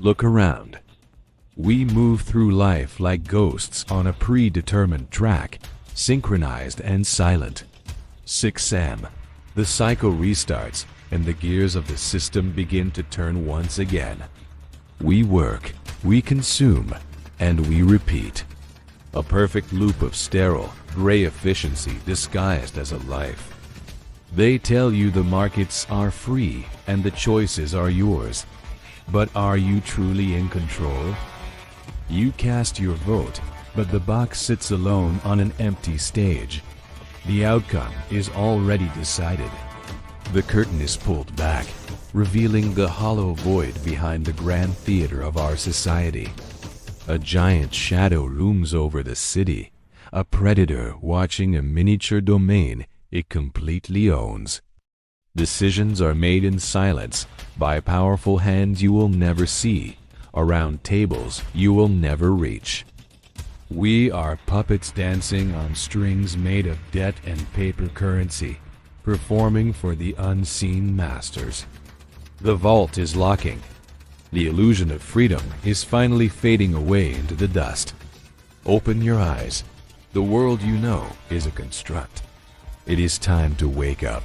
Look around. We move through life like ghosts on a predetermined track, synchronized and silent. 6am. The cycle restarts, and the gears of the system begin to turn once again. We work, we consume, and we repeat. A perfect loop of sterile, gray efficiency disguised as a life. They tell you the markets are free and the choices are yours. But are you truly in control? You cast your vote, but the box sits alone on an empty stage. The outcome is already decided. The curtain is pulled back, revealing the hollow void behind the grand theater of our society. A giant shadow looms over the city, a predator watching a miniature domain it completely owns. Decisions are made in silence, by powerful hands you will never see, around tables you will never reach. We are puppets dancing on strings made of debt and paper currency, performing for the unseen masters. The vault is locking. The illusion of freedom is finally fading away into the dust. Open your eyes. The world you know is a construct. It is time to wake up.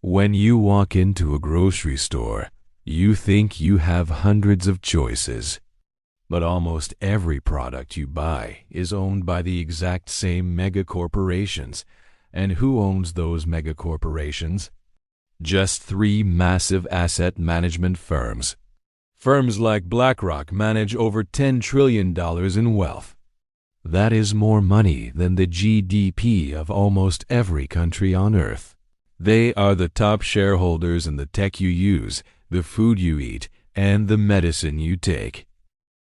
When you walk into a grocery store, you think you have hundreds of choices. But almost every product you buy is owned by the exact same megacorporations. And who owns those megacorporations? Just 3 massive asset management firms. Firms like BlackRock manage over $10 trillion in wealth. That is more money than the GDP of almost every country on Earth. They are the top shareholders in the tech you use, the food you eat, and the medicine you take.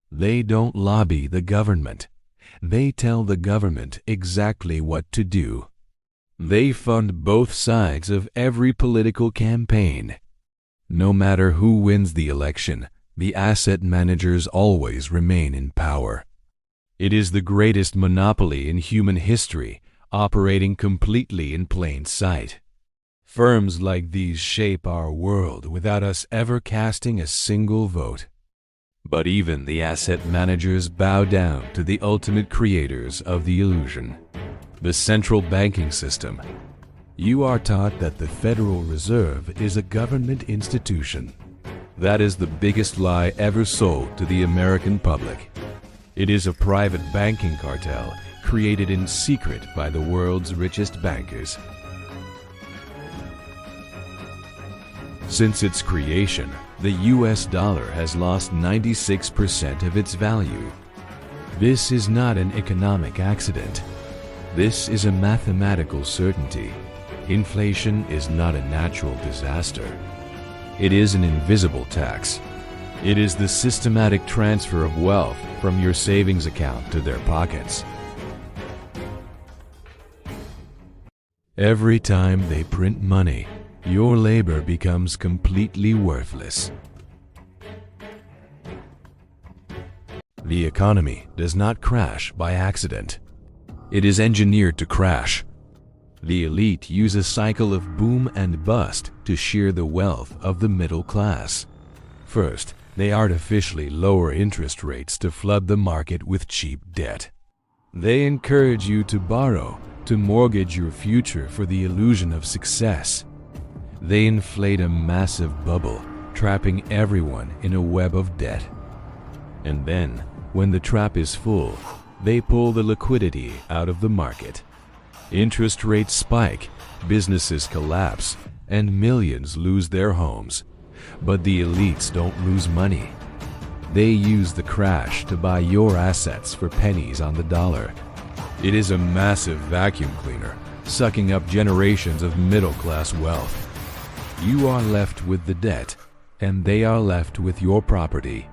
They don't lobby the government. They tell the government exactly what to do. They fund both sides of every political campaign. No matter who wins the election, the asset managers always remain in power. It is the greatest monopoly in human history, operating completely in plain sight. Firms like these shape our world without us ever casting a single vote. But even the asset managers bow down to the ultimate creators of the illusion, the central banking system. You are taught that the Federal Reserve is a government institution. That is the biggest lie ever sold to the American public. It is a private banking cartel created in secret by the world's richest bankers. Since its creation, the US dollar has lost 96% of its value. This is not an economic accident. This is a mathematical certainty. Inflation is not a natural disaster. It is an invisible tax. It is the systematic transfer of wealth from your savings account to their pockets. Every time they print money, your labor becomes completely worthless. The economy does not crash by accident. It is engineered to crash. The elite use a cycle of boom and bust to shear the wealth of the middle class. First, they artificially lower interest rates to flood the market with cheap debt. They encourage you to borrow, to mortgage your future for the illusion of success. They inflate a massive bubble, trapping everyone in a web of debt. And then, when the trap is full, they pull the liquidity out of the market. Interest rates spike, businesses collapse, and millions lose their homes. But the elites don't lose money. They use the crash to buy your assets for pennies on the dollar. It is a massive vacuum cleaner, sucking up generations of middle-class wealth. You are left with the debt, and they are left with your property.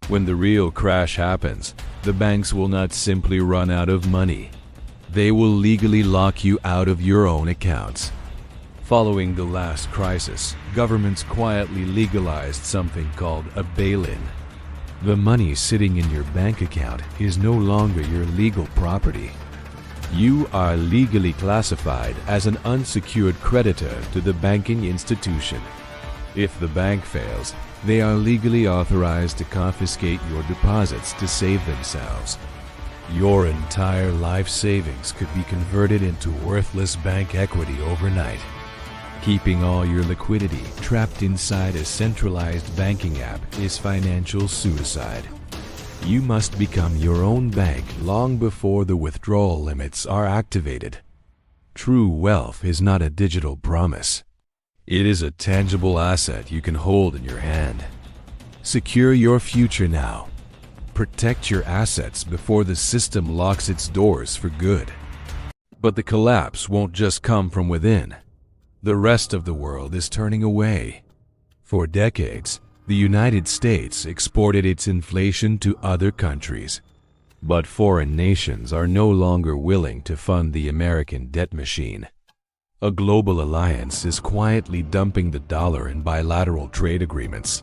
When the real crash happens, the banks will not simply run out of money. They will legally lock you out of your own accounts. Following the last crisis, governments quietly legalized something called a bail-in. The money sitting in your bank account is no longer your legal property. You are legally classified as an unsecured creditor to the banking institution. If the bank fails, they are legally authorized to confiscate your deposits to save themselves. Your entire life savings could be converted into worthless bank equity overnight. Keeping all your liquidity trapped inside a centralized banking app is financial suicide. You must become your own bank long before the withdrawal limits are activated. True wealth is not a digital promise. It is a tangible asset you can hold in your hand. Secure your future now. Protect your assets before the system locks its doors for good. But the collapse won't just come from within. The rest of the world is turning away. For decades, the United States exported its inflation to other countries. But foreign nations are no longer willing to fund the American debt machine. A global alliance is quietly dumping the dollar in bilateral trade agreements.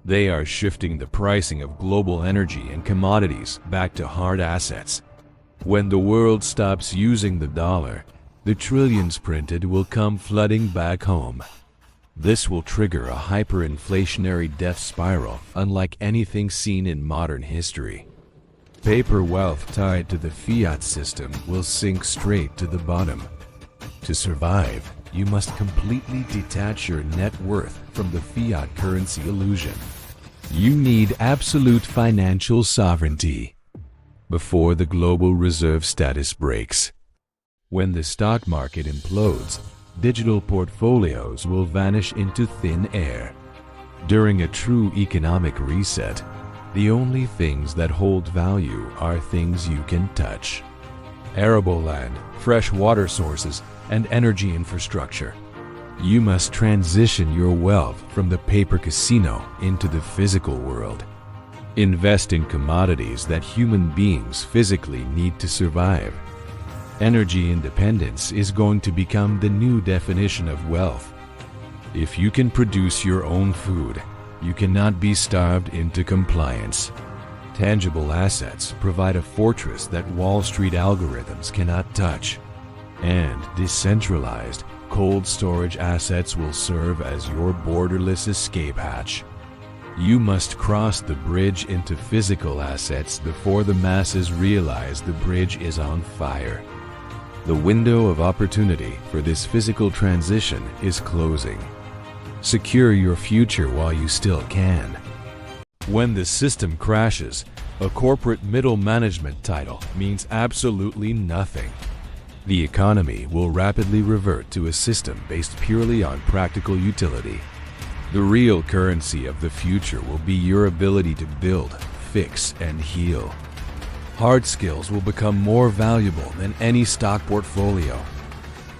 They are shifting the pricing of global energy and commodities back to hard assets. When the world stops using the dollar, the trillions printed will come flooding back home. This will trigger a hyperinflationary death spiral unlike anything seen in modern history. Paper wealth tied to the fiat system will sink straight to the bottom. To survive, you must completely detach your net worth from the fiat currency illusion. You need absolute financial sovereignty before the global reserve status breaks. When the stock market implodes, digital portfolios will vanish into thin air. During a true economic reset, the only things that hold value are things you can touch. Arable land, fresh water sources, and energy infrastructure. You must transition your wealth from the paper casino into the physical world. Invest in commodities that human beings physically need to survive. Energy independence is going to become the new definition of wealth. If you can produce your own food, you cannot be starved into compliance. Tangible assets provide a fortress that Wall Street algorithms cannot touch. And decentralized, cold storage assets will serve as your borderless escape hatch. You must cross the bridge into physical assets before the masses realize the bridge is on fire. The window of opportunity for this physical transition is closing. Secure your future while you still can. When the system crashes, a corporate middle management title means absolutely nothing. The economy will rapidly revert to a system based purely on practical utility. The real currency of the future will be your ability to build, fix, and heal. Hard skills will become more valuable than any stock portfolio.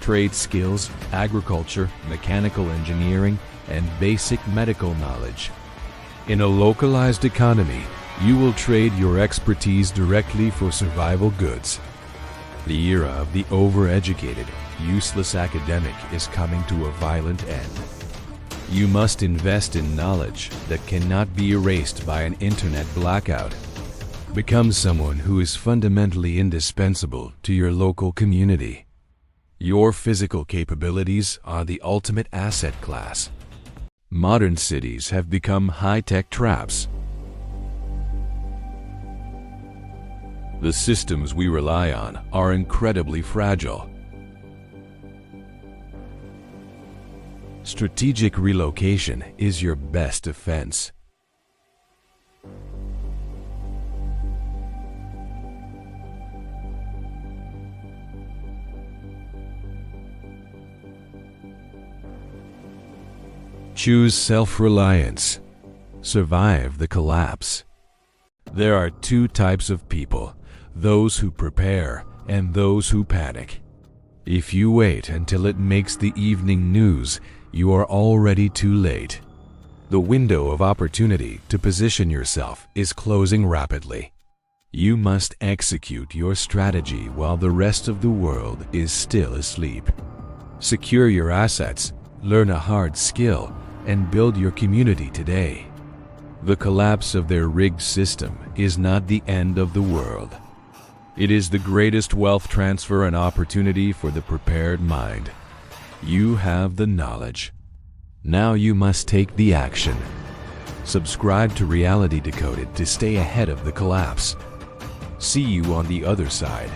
Trade skills, agriculture, mechanical engineering, and basic medical knowledge. In a localized economy, you will trade your expertise directly for survival goods. The era of the overeducated, useless academic is coming to a violent end. You must invest in knowledge that cannot be erased by an internet blackout. Become someone who is fundamentally indispensable to your local community. Your physical capabilities are the ultimate asset class. Modern cities have become high-tech traps. The systems we rely on are incredibly fragile. Strategic relocation is your best defense. Choose self-reliance. Survive the collapse. There are two types of people, those who prepare and those who panic. If you wait until it makes the evening news, you are already too late. The window of opportunity to position yourself is closing rapidly. You must execute your strategy while the rest of the world is still asleep. Secure your assets, learn a hard skill, and build your community today. The collapse of their rigged system is not the end of the world. It is the greatest wealth transfer and opportunity for the prepared mind. You have the knowledge. Now you must take the action. Subscribe to Reality Decoded to stay ahead of the collapse. See you on the other side.